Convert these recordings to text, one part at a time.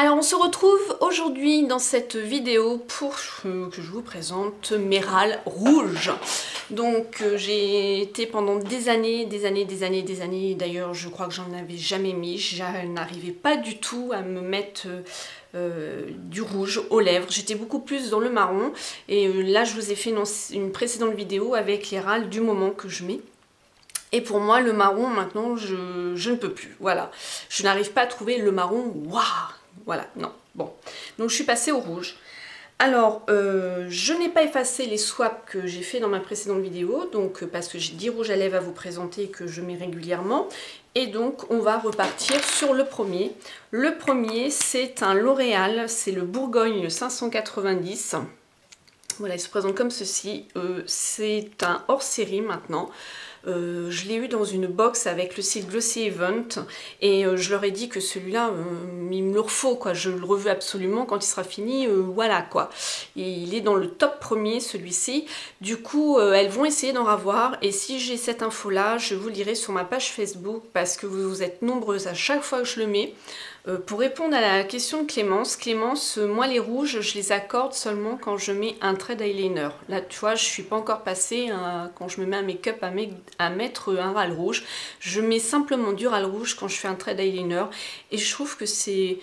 Alors on se retrouve aujourd'hui dans cette vidéo pour que je vous présente mes râles rouges. Donc j'ai été pendant des années, d'ailleurs je crois que j'en avais jamais mis, je n'arrivais pas du tout à me mettre du rouge aux lèvres, j'étais beaucoup plus dans le marron et là je vous ai fait une précédente vidéo avec les râles du moment que je mets. Et pour moi, le marron, maintenant, je ne peux plus. Voilà. Je n'arrive pas à trouver le marron. Waouh! Voilà, non. Bon. Donc, je suis passée au rouge. Alors, je n'ai pas effacé les swaps que j'ai fait dans ma précédente vidéo. Donc, parce que j'ai 10 rouges à lèvres à vous présenter et que je mets régulièrement. Et donc, on va repartir sur le premier. Le premier, c'est un L'Oréal. C'est le Bourgogne 590. Voilà, il se présente comme ceci. C'est un hors-série maintenant. Je l'ai eu dans une box avec le site Glossy Event et je leur ai dit que celui-là, il me le refaut, quoi. Je le reveux absolument quand il sera fini, voilà quoi. Et il est dans le top premier celui-ci. Du coup, elles vont essayer d'en ravoir et si j'ai cette info-là, je vous le dirai sur ma page Facebook parce que vous êtes nombreuses à chaque fois que je le mets. Pour répondre à la question de Clémence, moi les rouges, je les accorde seulement quand je mets un trait d'eyeliner. Là, tu vois, je suis pas encore passée quand je me mets un make-up à mettre un râle rouge. Je mets simplement du râle rouge quand je fais un trait d'eyeliner. Et je trouve que c'est,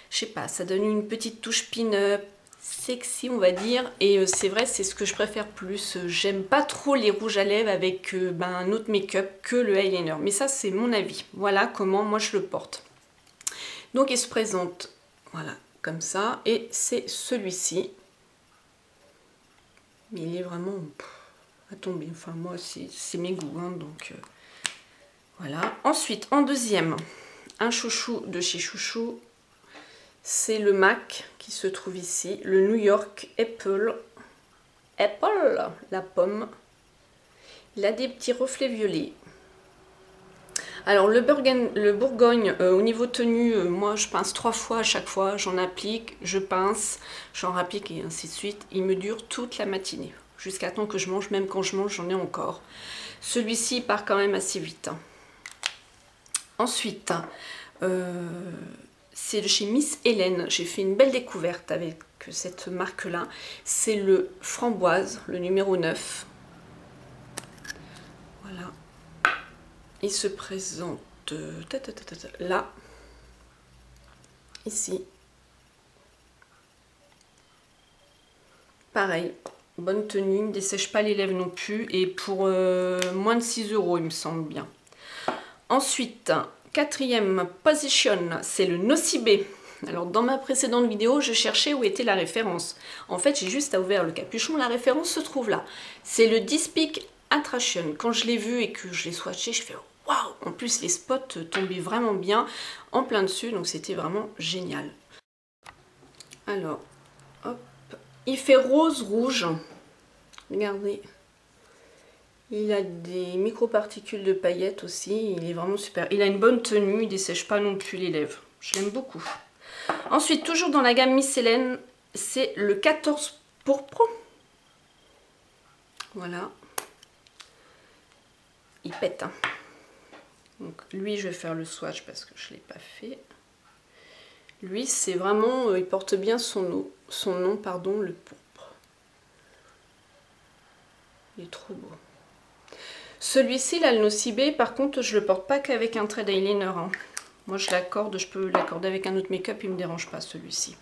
je sais pas, ça donne une petite touche pin-up, sexy on va dire. Et c'est vrai, c'est ce que je préfère plus. J'aime pas trop les rouges à lèvres avec un autre make-up que le eyeliner. Mais ça, c'est mon avis. Voilà comment moi je le porte. Donc il se présente, voilà, comme ça, et c'est celui-ci. Mais il est vraiment à tomber, enfin moi c'est mes goûts, hein, donc voilà. Ensuite, en deuxième, un chouchou de chez Chouchou, c'est le MAC qui se trouve ici, le New York Apple, la pomme. Il a des petits reflets violets. Alors le Bourgogne, au niveau tenue, moi je pince 3 fois à chaque fois, j'en applique, je pince, j'en rapplique et ainsi de suite. Il me dure toute la matinée, jusqu'à temps que je mange, même quand je mange j'en ai encore. Celui-ci part quand même assez vite. Ensuite, c'est de chez Miss Hélène, j'ai fait une belle découverte avec cette marque-là. C'est le Framboise, le numéro 9. Voilà. Il se présente là, ici. Pareil, bonne tenue, ne dessèche pas les lèvres non plus. Et pour moins de 6 €, il me semble bien. Ensuite, quatrième position, c'est le Nocibé. Alors dans ma précédente vidéo, je cherchais où était la référence. En fait, j'ai juste ouvert le capuchon, la référence se trouve là. C'est le Dispic Attraction. Quand je l'ai vu et que je l'ai swatché, je fais waouh! En plus, les spots tombaient vraiment bien en plein dessus, donc c'était vraiment génial. Alors, hop, il fait rose-rouge. Regardez. Il a des micro-particules de paillettes aussi. Il est vraiment super. Il a une bonne tenue, il ne dessèche pas non plus les lèvres. Je l'aime beaucoup. Ensuite, toujours dans la gamme Miss Hélène, c'est le 14 pourpre. Voilà. Il pète, hein. Donc lui, je vais faire le swatch parce que je ne l'ai pas fait. Lui, c'est vraiment, il porte bien son nom, le pourpre. Il est trop beau. Celui-ci, là, le Nocibé, par contre, je le porte pas qu'avec un trait d'eyeliner, hein. Moi, je l'accorde, je peux l'accorder avec un autre make-up, il ne me dérange pas celui-ci.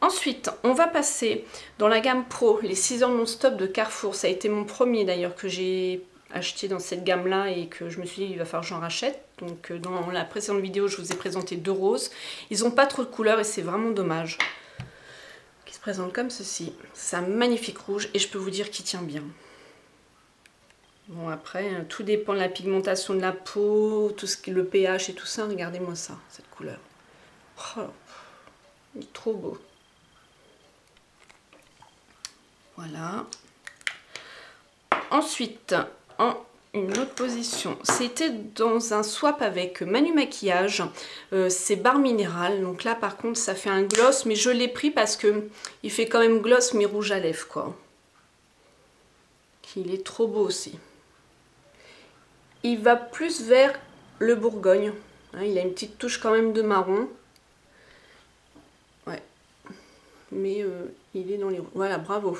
Ensuite, on va passer dans la gamme Pro, les 6 heures non-stop de Carrefour. Ça a été mon premier d'ailleurs que j'ai acheté dans cette gamme-là et que je me suis dit il va falloir que j'en rachète. Donc dans la précédente vidéo, je vous ai présenté 2 roses. Ils n'ont pas trop de couleurs et c'est vraiment dommage. Qui se présente comme ceci. C'est un magnifique rouge et je peux vous dire qu'il tient bien. Bon après, tout dépend de la pigmentation de la peau, tout ce qui est le pH et tout ça. Regardez-moi ça, cette couleur. Oh, il est trop beau. Voilà. Ensuite, en une autre position, c'était dans un swap avec Manu Maquillage. C'est Barre Minérale. Donc là, par contre, ça fait un gloss, mais je l'ai pris parce que il fait quand même gloss, mais rouge à lèvres, quoi. Il est trop beau aussi. Il va plus vers le Bourgogne. Hein, il a une petite touche quand même de marron. mais il est dans les rouges. Voilà, bravo.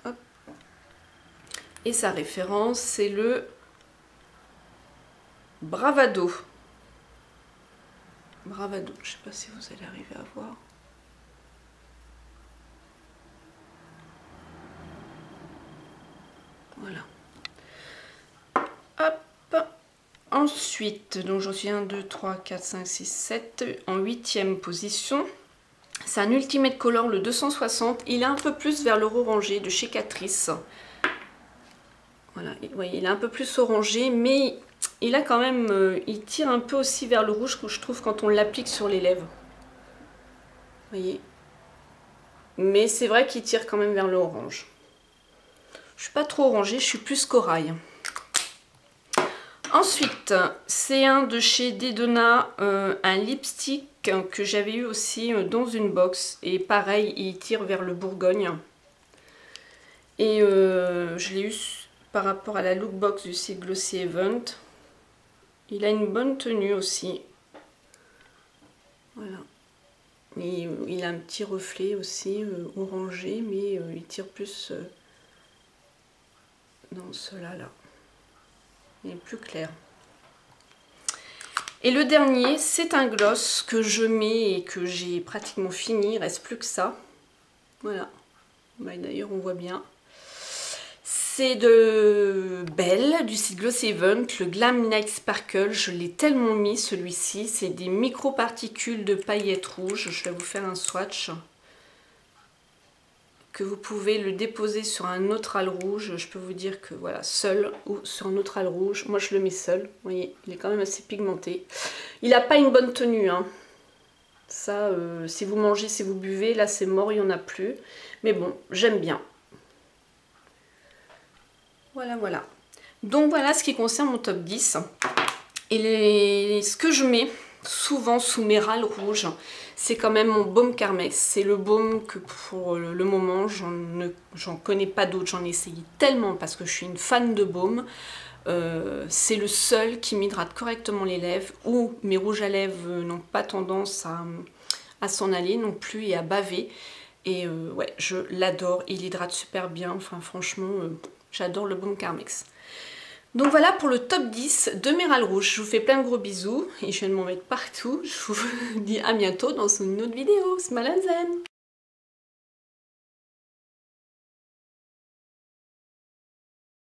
Hop. Et sa référence, c'est le Bravado. Bravado, je sais pas si vous allez arriver à voir. Voilà. Hop. Ensuite, donc j'en suis 1, 2, 3, 4, 5, 6, 7 en 8e position. C'est un Ultimate Color, le 260. Il est un peu plus vers le orangé de chez Catrice. Voilà, vous voyez, il est un peu plus orangé, mais il a quand même, il tire un peu aussi vers le rouge que je trouve quand on l'applique sur les lèvres. Vous voyez. Mais c'est vrai qu'il tire quand même vers le orange. Je suis pas trop orangée, je suis plus corail. Ensuite, c'est un de chez Dedona, un lipstick que j'avais eu aussi dans une box. Et pareil, il tire vers le Bourgogne. Et je l'ai eu par rapport à la lookbox du site Glossy Event. Il a une bonne tenue aussi. Voilà. Et il a un petit reflet aussi orangé, mais il tire plus dans cela-là. Il est plus clair. Et le dernier, c'est un gloss que je mets et que j'ai pratiquement fini. Il ne reste plus que ça. Voilà. D'ailleurs, on voit bien. C'est de Belle, du site Glossy Event, le Glam Midnight Sparkle. Je l'ai tellement mis, celui-ci. C'est des micro-particules de paillettes rouges. Je vais vous faire un swatch. Que vous pouvez le déposer sur un neutral rouge. Je peux vous dire que voilà, seul ou sur un neutral rouge. Moi, je le mets seul. Vous voyez, il est quand même assez pigmenté. Il n'a pas une bonne tenue, hein. Ça, si vous mangez, si vous buvez, là, c'est mort, il n'y en a plus. Mais bon, j'aime bien. Voilà, voilà. Donc, voilà ce qui concerne mon top 10. Et ce que je mets souvent sous mes râles rouges, c'est quand même mon baume Carmex. C'est le baume que pour le moment, j'en connais pas d'autres. J'en ai essayé tellement parce que je suis une fan de baume. C'est le seul qui m'hydrate correctement les lèvres, où mes rouges à lèvres n'ont pas tendance à s'en aller non plus et à baver. Et ouais, je l'adore. Il hydrate super bien. Enfin, franchement, j'adore le baume Carmex. Donc voilà pour le top 10 de mes râles rouges. Je vous fais plein de gros bisous et je viens de m'en mettre partout. Je vous dis à bientôt dans une autre vidéo. Smile and Zen.